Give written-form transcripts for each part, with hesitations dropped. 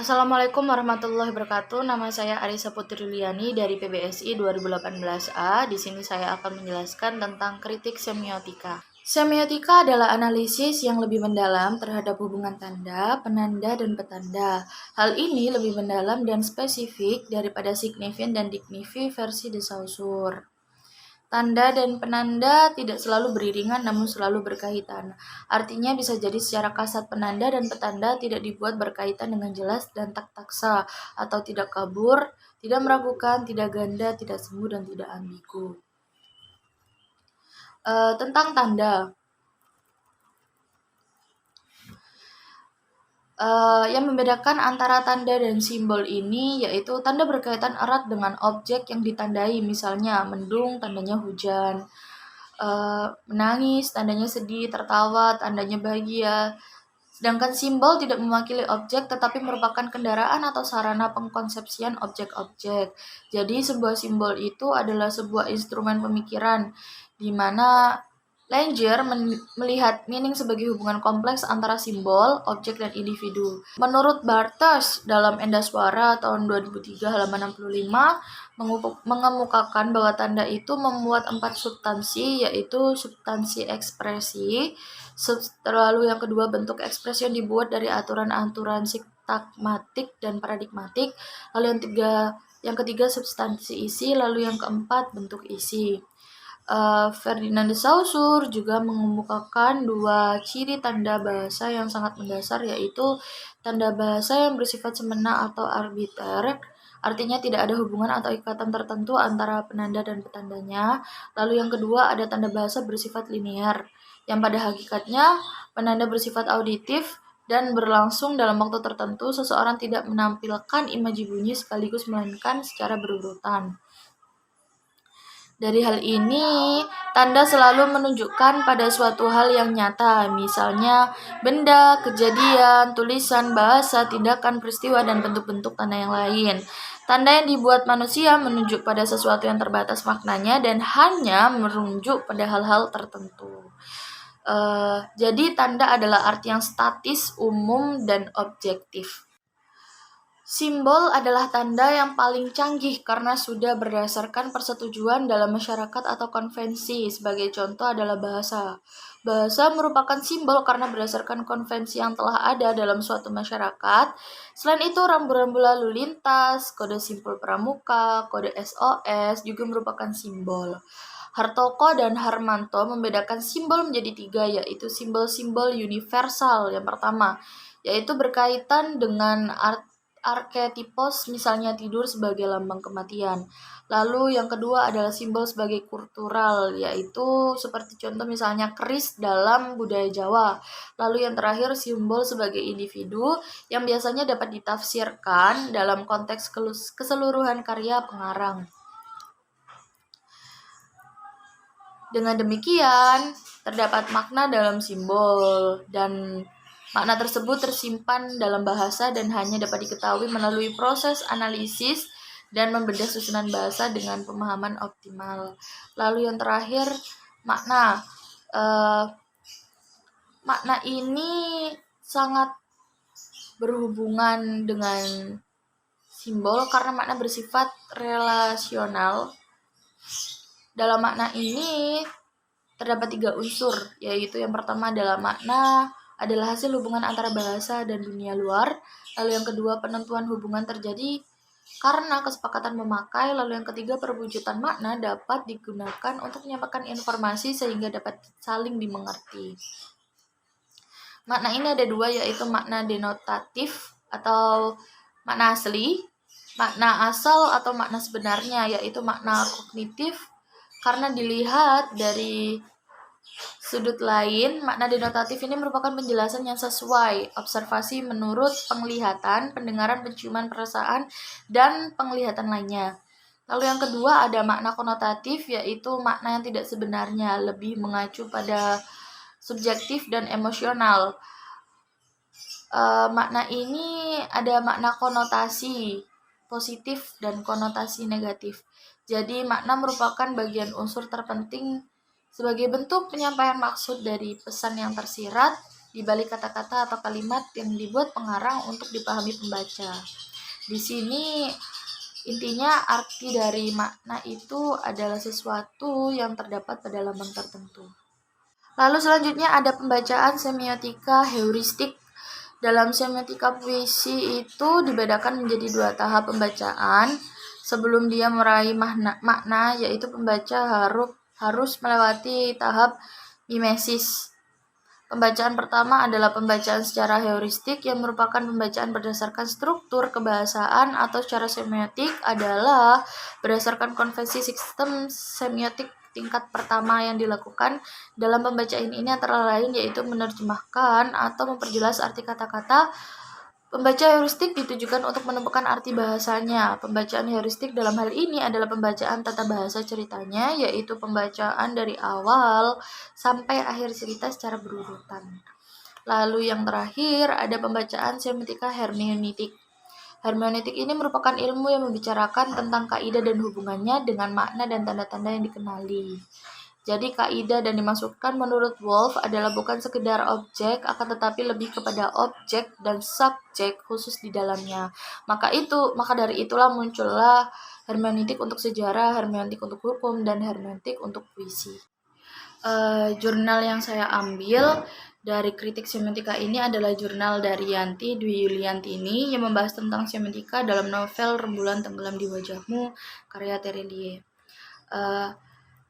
Assalamualaikum warahmatullahi wabarakatuh. Nama saya Arisa Putri Liani dari PBSI 2018A. Di sini saya akan menjelaskan tentang kritik semiotika. Semiotika adalah analisis yang lebih mendalam terhadap hubungan tanda, penanda, dan petanda. Hal ini lebih mendalam dan spesifik daripada signifin dan dignifi versi de Saussure. Tanda dan penanda tidak selalu beriringan namun selalu berkaitan. Artinya bisa jadi secara kasat penanda dan petanda tidak dibuat berkaitan dengan jelas dan tak taksa, atau tidak kabur, tidak meragukan, tidak ganda, tidak semu, dan tidak ambigu. Tentang tanda. Yang membedakan antara tanda dan simbol ini yaitu tanda berkaitan erat dengan objek yang ditandai, misalnya mendung, tandanya hujan, menangis, tandanya sedih, tertawa, tandanya bahagia. Sedangkan simbol tidak mewakili objek tetapi merupakan kendaraan atau sarana pengkonsepsian objek-objek. Jadi sebuah simbol itu adalah sebuah instrumen pemikiran di mana Langer melihat meaning sebagai hubungan kompleks antara simbol, objek, dan individu. Menurut Barthes dalam Endaswara tahun 2003 halaman 65 mengemukakan bahwa tanda itu memuat 4 substansi, yaitu substansi ekspresi, lalu yang kedua bentuk ekspresi yang dibuat dari aturan-aturan sintagmatik dan paradigmatik, lalu yang ketiga substansi isi, lalu yang keempat bentuk isi. Ferdinand de Saussure juga mengemukakan 2 ciri tanda bahasa yang sangat mendasar, yaitu tanda bahasa yang bersifat semena atau arbiter, artinya tidak ada hubungan atau ikatan tertentu antara penanda dan petandanya. Lalu yang kedua ada tanda bahasa bersifat linear, yang pada hakikatnya penanda bersifat auditif dan berlangsung dalam waktu tertentu. Seseorang tidak menampilkan imaji bunyi sekaligus melainkan secara berurutan. Dari hal ini, tanda selalu menunjukkan pada suatu hal yang nyata, misalnya benda, kejadian, tulisan, bahasa, tindakan, peristiwa, dan bentuk-bentuk tanda yang lain. Tanda yang dibuat manusia menunjuk pada sesuatu yang terbatas maknanya dan hanya merujuk pada hal-hal tertentu. Jadi tanda adalah arti yang statis, umum, dan objektif. Simbol adalah tanda yang paling canggih karena sudah berdasarkan persetujuan dalam masyarakat atau konvensi. Sebagai contoh adalah bahasa. Bahasa merupakan simbol karena berdasarkan konvensi yang telah ada dalam suatu masyarakat. Selain itu, rambu-rambu lalu lintas, kode simpul pramuka, kode SOS juga merupakan simbol. Hartoko dan Harmanto membedakan simbol menjadi 3, yaitu simbol-simbol universal. Yang pertama, yaitu berkaitan dengan arketipos, misalnya tidur sebagai lambang kematian. Lalu yang kedua adalah simbol sebagai kultural, yaitu seperti contoh misalnya keris dalam budaya Jawa. Lalu yang terakhir simbol sebagai individu yang biasanya dapat ditafsirkan dalam konteks keseluruhan karya pengarang. Dengan demikian, terdapat makna dalam simbol dan makna tersebut tersimpan dalam bahasa dan hanya dapat diketahui melalui proses analisis dan membedah susunan bahasa dengan pemahaman optimal. Lalu yang terakhir, makna. Makna ini sangat berhubungan dengan simbol karena makna bersifat relasional. Dalam makna ini terdapat 3 unsur, yaitu yang pertama adalah makna adalah hasil hubungan antara bahasa dan dunia luar. Lalu yang kedua, penentuan hubungan terjadi karena kesepakatan memakai. Lalu yang ketiga, perwujudan makna dapat digunakan untuk menyampaikan informasi sehingga dapat saling dimengerti. Makna ini ada 2, yaitu makna denotatif atau makna asli, makna asal atau makna sebenarnya, yaitu makna kognitif karena dilihat dari sudut lain. Makna denotatif ini merupakan penjelasan yang sesuai observasi menurut penglihatan, pendengaran, penciuman, perasaan, dan penglihatan lainnya. Lalu yang kedua ada makna konotatif, yaitu makna yang tidak sebenarnya, lebih mengacu pada subjektif dan emosional. Makna ini ada makna konotasi positif dan konotasi negatif. Jadi makna merupakan bagian unsur terpenting sebagai bentuk penyampaian maksud dari pesan yang tersirat. di balik kata-kata atau kalimat yang dibuat pengarang untuk dipahami pembaca. Di sini intinya arti dari makna itu adalah sesuatu yang terdapat pada lambang tertentu. Lalu selanjutnya ada pembacaan semiotika heuristik. Dalam semiotika puisi itu dibedakan menjadi 2 tahap pembacaan. Sebelum dia meraih makna, yaitu pembaca harus melewati tahap mimesis. Pembacaan pertama adalah pembacaan secara heuristik yang merupakan pembacaan berdasarkan struktur kebahasaan atau secara semiotik adalah berdasarkan konvensi sistem semiotik tingkat pertama yang dilakukan dalam pembacaan ini antara lain yaitu menerjemahkan atau memperjelas arti kata-kata. Pembaca heuristik ditujukan untuk menemukan arti bahasanya. Pembacaan heuristik dalam hal ini adalah pembacaan tata bahasa ceritanya, yaitu pembacaan dari awal sampai akhir cerita secara berurutan. Lalu yang terakhir ada pembacaan semiotika hermeneutik. Hermeneutik ini merupakan ilmu yang membicarakan tentang kaidah dan hubungannya dengan makna dan tanda-tanda yang dikenali. Jadi kaidah dan dimaksudkan menurut Wolff adalah bukan sekedar objek, akan tetapi lebih kepada objek dan subjek khusus di dalamnya. Maka dari itulah muncullah hermeneutik untuk sejarah, hermeneutik untuk hukum, dan hermeneutik untuk puisi. Jurnal yang saya ambil dari kritik semiotika ini adalah jurnal dari Yanti Dwi Yuliantini yang membahas tentang semiotika dalam novel Rembulan Tenggelam di Wajahmu karya Terelie.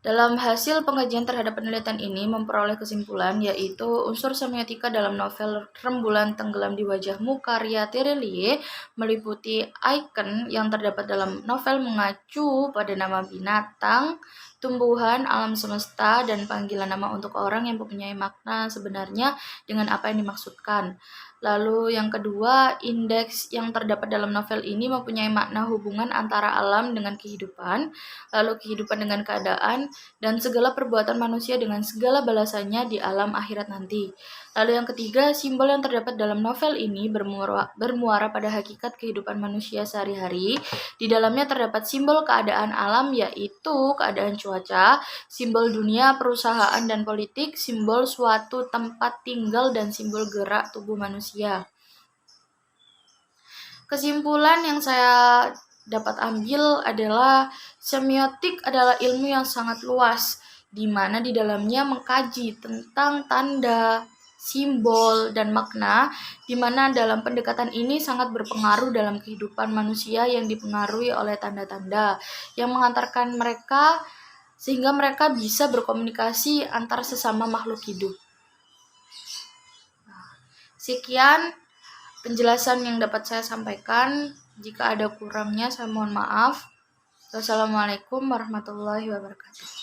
Dalam hasil pengkajian terhadap penelitian ini memperoleh kesimpulan yaitu unsur semiotika dalam novel Rembulan Tenggelam di Wajahmu karya Terelie meliputi icon yang terdapat dalam novel mengacu pada nama binatang, tumbuhan, alam semesta, dan panggilan nama untuk orang yang mempunyai makna sebenarnya dengan apa yang dimaksudkan. Lalu yang kedua, indeks yang terdapat dalam novel ini mempunyai makna hubungan antara alam dengan kehidupan, lalu kehidupan dengan keadaan, dan segala perbuatan manusia dengan segala balasannya di alam akhirat nanti. Lalu yang ketiga, simbol yang terdapat dalam novel ini bermuara pada hakikat kehidupan manusia sehari-hari. Di dalamnya terdapat simbol keadaan alam yaitu keadaan cuaca, simbol dunia, perusahaan, dan politik, simbol suatu tempat tinggal, dan simbol gerak tubuh manusia. Kesimpulan yang saya dapat ambil adalah semiotik adalah ilmu yang sangat luas, di mana di dalamnya mengkaji tentang tanda, simbol, dan makna, di mana dalam pendekatan ini sangat berpengaruh dalam kehidupan manusia yang dipengaruhi oleh tanda-tanda yang mengantarkan mereka sehingga mereka bisa berkomunikasi antar sesama makhluk hidup. Sekian penjelasan yang dapat saya sampaikan. Jika ada kurangnya, saya mohon maaf. Wassalamualaikum warahmatullahi wabarakatuh.